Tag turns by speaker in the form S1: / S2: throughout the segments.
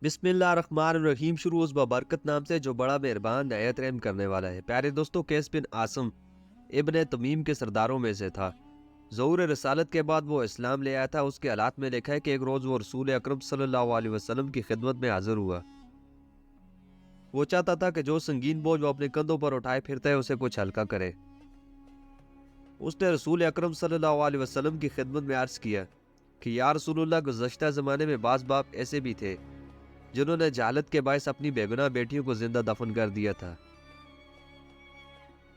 S1: बिस्मिल्लाहिर्रहमानिर्रहीम। शुरू उस बबरकत नाम से जो बड़ा मेहरबान नहायत रहम करने वाला है। प्यारे दोस्तों, कैस बिन आसम इब्न तमीम के सरदारों में से था। ज़हूर रसालत के बाद वो इस्लाम ले आया था। उसके हालात में लिखा है कि एक रोज़ वो रसूल अकरम सल्लल्लाहु अलैहि वसल्लम की खिदमत में हाजिर हुआ। वो चाहता था कि जो संगीन बोझ वो अपने कंधों पर उठाए फिरता है उसे कुछ हल्का करे। उसने रसूल अकरम सल्लल्लाहु अलैहि वसल्लम की खिदमत में अर्ज़ किया कि या रसूलुल्लाह, गुज़श्ता ज़माने में बाज़ बाप ऐसे भी थे जिन्होंने जहालत के बायस अपनी बेगुनाह बेटियों को जिंदा दफन कर दिया था।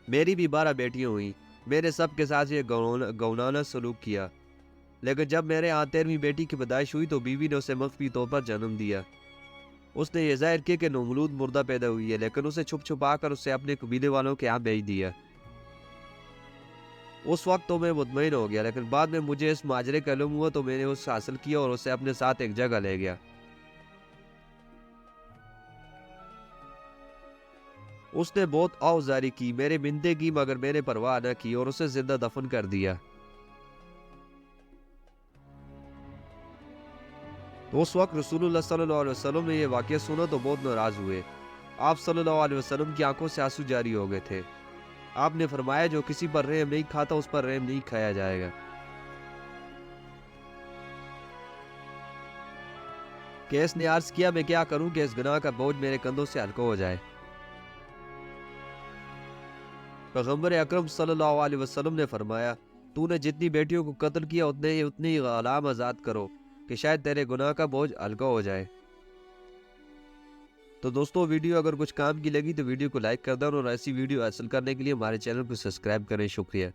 S1: मेरी भी 12 बेटियां हुई। मैंने सब के साथ ये गौनाना सलूक किया, लेकिन जब मेरे यहाँ 13वीं बेटी की पैदाइश हुई तो बीवी ने उसे मख्फी तौर पर जन्म दिया। उसने ये जाहिर किया कि नौमलूद मुर्दा पैदा हुई है, लेकिन उसे छुप छुपा कर उसे अपने कबीले वालों के यहाँ भेज दिया। उस वक्त तो मैं मुतमईन हो गया, लेकिन बाद में मुझे इस माजरे का इल्म हुआ तो मैंने उससे हासिल किया और उसे अपने साथ एक जगह ले गया। उसने बहुत औजारी की, मेरे मिन्नतें की, मगर मैंने परवाह न की और उसे जिंदा दफन कर दिया। तो उस वक्त रसूलुल्लाह सल्लल्लाहु अलैहि वसल्लम ने यह वाक़या सुना तो बहुत नाराज हुए। आप सल्लल्लाहु अलैहि वसल्लम की आंखों से आंसू जारी हो गए थे। आपने फरमाया, जो किसी पर रहम नहीं खाता उस पर रहम नहीं खाया जाएगा। कैस ने अर्ज किया, मैं क्या करूं कि इस गुनाह का बोझ मेरे कंधों से हल्का हो जाए। पैगंबर अकरम सल्लल्लाहु अलैहि वसल्लम ने फरमाया, तूने जितनी बेटियों को कत्ल किया उतनी गलाम आजाद करो कि शायद तेरे गुनाह का बोझ हल्का हो जाए। तो दोस्तों, वीडियो अगर कुछ काम की लगी तो वीडियो को लाइक कर दें और ऐसी वीडियो हासिल करने के लिए हमारे चैनल को सब्सक्राइब करें। शुक्रिया।